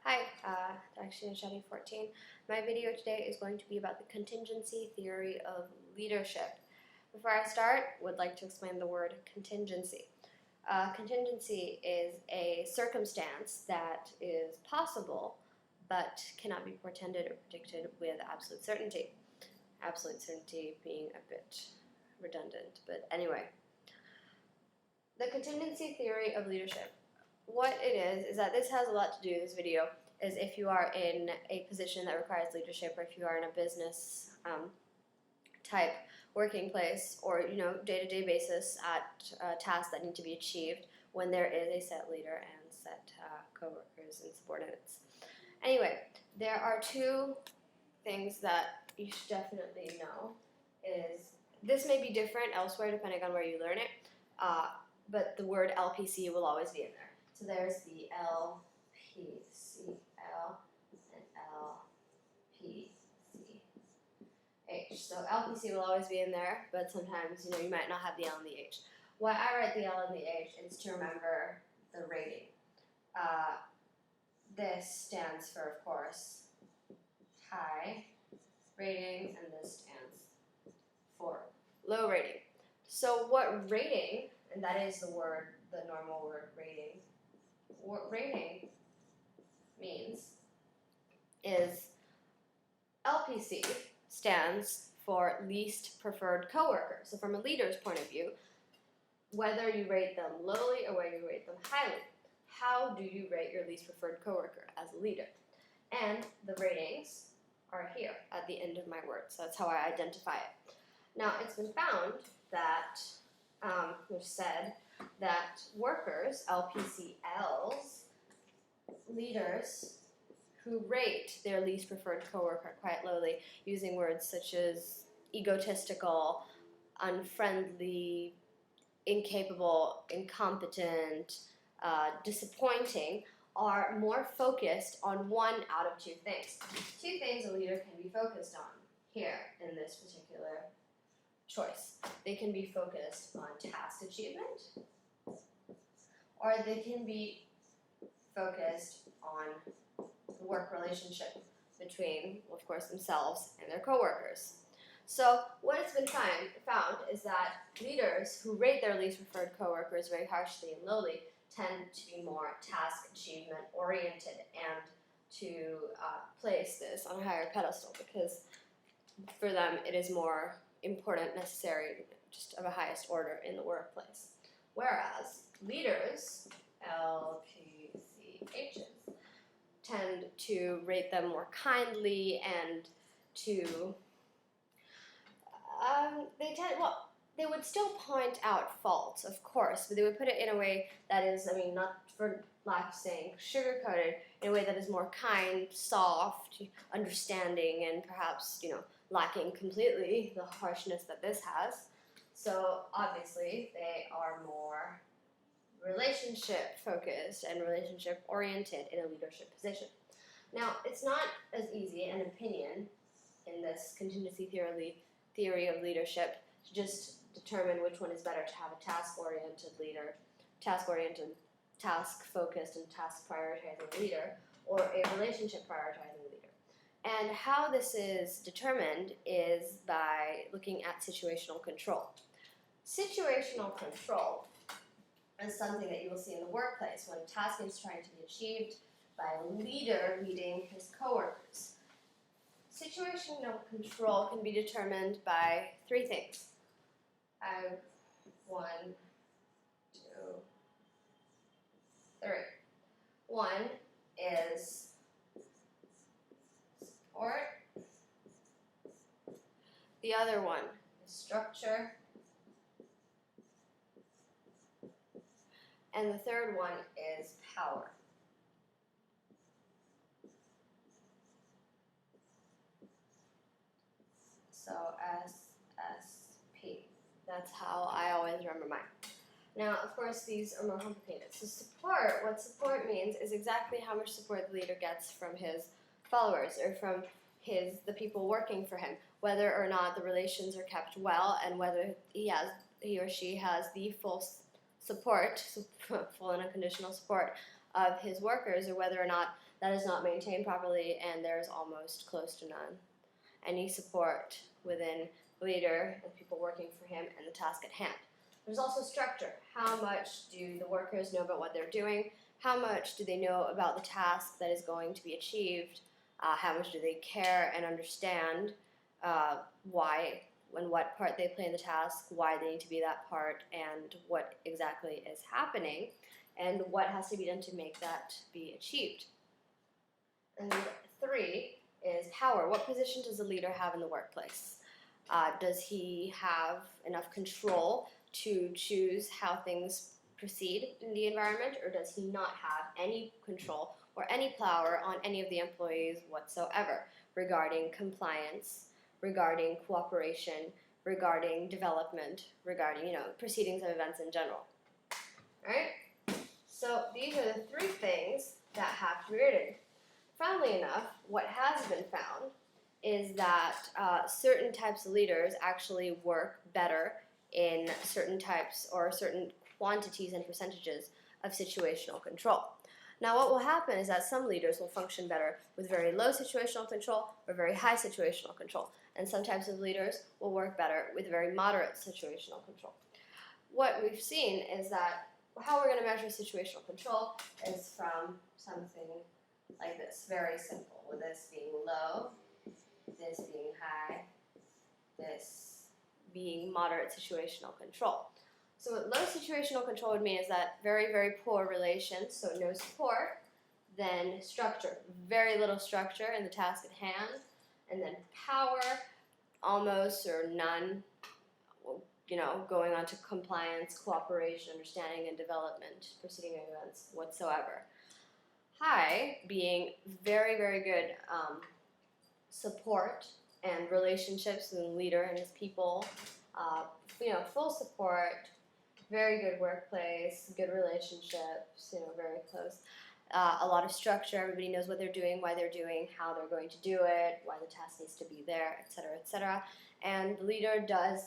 Hi, actually Shadi 14. My video today is going to be about the contingency theory of leadership. Before I start, would like to explain the word contingency. Contingency is a circumstance that is possible but cannot be portended or predicted with absolute certainty. Absolute certainty being a bit redundant, but anyway. The contingency theory of leadership. What it is that this has a lot to do, this video, is if you are in a position that requires leadership, or if you are in a business type working place, or day-to-day basis at tasks that need to be achieved when there is a set leader and set co-workers and subordinates. Anyway, there are two things that you should definitely know. This may be different elsewhere depending on where you learn it, but the word LPC will always be in there. So there's the LPCL and LPCH. So LPC will always be in there, but sometimes you might not have the L and the H. Why I write the L and the H is to remember the rating. This stands for, of course, high rating, and this stands for low rating. So what rating, and that is the normal word rating, what rating means is LPC stands for least preferred coworker. So from a leader's point of view, whether you rate them lowly or whether you rate them highly, how do you rate your least preferred coworker as a leader? And the ratings are here at the end of my word. So that's how I identify it. Now, it's been found that, we've said that workers, LPCLs, leaders who rate their least preferred coworker quite lowly, using words such as egotistical, unfriendly, incapable, incompetent, disappointing, are more focused on one out of two things. Two things a leader can be focused on here in this particular choice. They can be focused on task achievement, or they can be focused on the work relationship between, of course, themselves and their coworkers. So what has been found is that leaders who rate their least preferred coworkers very harshly and lowly tend to be more task achievement oriented and to place this on a higher pedestal, because for them it is more important, necessary, just of a highest order in the workplace. Whereas leaders, LPCHs, tend to rate them more kindly and to, they would still point out faults, of course, but they would put it in a way that is, not for lack of saying sugar-coated, in a way that is more kind, soft, understanding, and perhaps, lacking completely the harshness that this has. So obviously they are more relationship focused and relationship oriented in a leadership position. Now, it's not as easy an opinion in this contingency theory of leadership to just determine which one is better, to have a task-oriented leader, task-oriented, task-focused, and task-prioritizing leader, or a relationship-prioritizing leader. And how this is determined is by looking at situational control. Situational control is something that you will see in the workplace when a task is trying to be achieved by a leader leading his coworkers. Situational control can be determined by three things. I have 1, 2, 3. One is support. The other one is structure. And the third one is power. So SSP. That's how I always remember mine. Now, of course, these are more complicated. So support, what support means is exactly how much support the leader gets from his followers or from the people working for him, whether or not the relations are kept well, and whether he or she has the full support, full and unconditional support of his workers, or whether or not that is not maintained properly and there is almost close to none any support within the leader and people working for him and the task at hand. There's also structure. How much do the workers know about what they're doing? How much do they know about the task that is going to be achieved? How much do they care and understand why and what part they play in the task, why they need to be that part, and what exactly is happening, and what has to be done to make that be achieved. And 3 is power. What position does the leader have in the workplace? Does he have enough control to choose how things proceed in the environment, or does he not have any control or any power on any of the employees whatsoever regarding compliance, regarding cooperation, regarding development, regarding, proceedings of events in general? All right? So these are the 3 things that have to be written. Funnily enough, what has been found is that certain types of leaders actually work better in certain types or certain quantities and percentages of situational control. Now, what will happen is that some leaders will function better with very low situational control or very high situational control, and some types of leaders will work better with very moderate situational control. What we've seen is that how we're going to measure situational control is from something like this, very simple, with this being low, this being high, this being moderate situational control. So what low situational control would mean is that very, very poor relations, so no support, then structure, very little structure in the task at hand, and then power, almost or none, going on to compliance, cooperation, understanding, and development, proceeding events whatsoever. High being very, very good support and relationships with the leader and his people, full support, very good workplace, good relationships, very close. A lot of structure, everybody knows what they're doing, why they're doing, how they're going to do it, why the task needs to be there, etc., etc. And the leader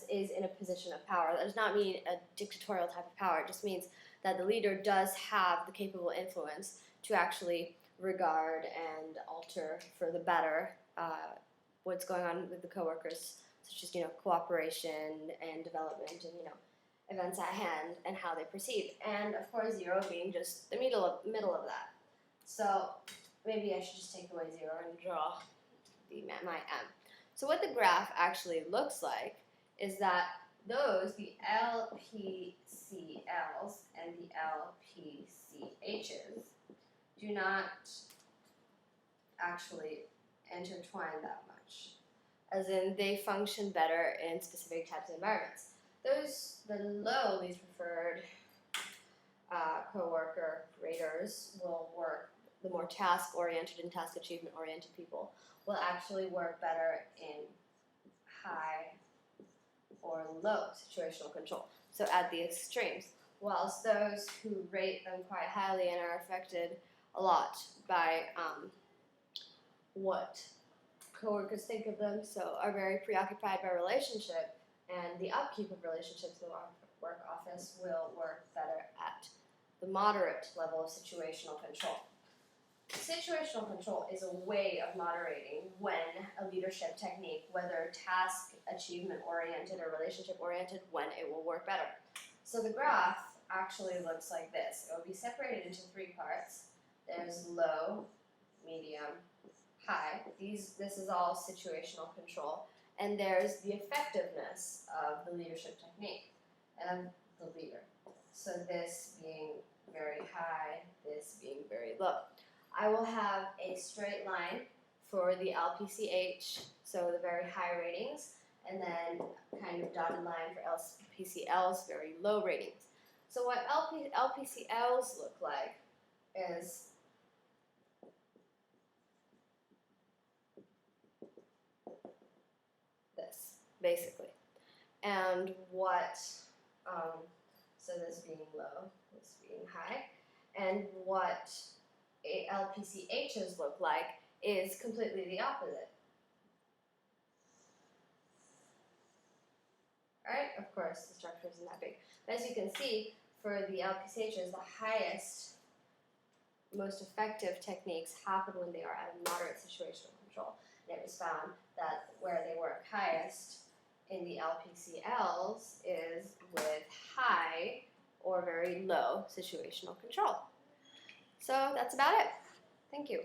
is in a position of power. That does not mean a dictatorial type of power. It just means that the leader does have the capable influence to actually regard and alter for the better what's going on with the coworkers, such as cooperation and development and events at hand and how they proceed. And of course, 0 being just the middle of that. So maybe I should just take away 0 and draw my M. So what the graph actually looks like is that the LPCLs and the LPCHs do not actually intertwine that much, as in they function better in specific types of environments. The low least preferred coworker raters will work, the more task-oriented and task achievement-oriented people will actually work better in high or low situational control, so at the extremes, whilst those who rate them quite highly and are affected a lot by what coworkers think of them, so are very preoccupied by relationship and the upkeep of relationships in the work office, will work better at the moderate level of situational control. Situational control is a way of moderating when a leadership technique, whether task achievement oriented or relationship oriented, when it will work better. So the graph actually looks like this. It will be separated into 3 parts. There's low, medium, high. This is all situational control. And there's the effectiveness of the leadership technique and the leader. So this being very high, this being very low. I will have a straight line for the LPCH, so the very high ratings, and then kind of dotted line for LPCLs, very low ratings. So what LPCLs look like is this, basically. And what, so this being low, this being high, and what LPCHs look like is completely the opposite. Alright, of course, the structure isn't that big. But as you can see, for the LPCHs, the highest most effective techniques happen when they are at a moderate situational control. And it was found that where they work highest in the LPCLs is with high or very low situational control. So that's about it. Thank you.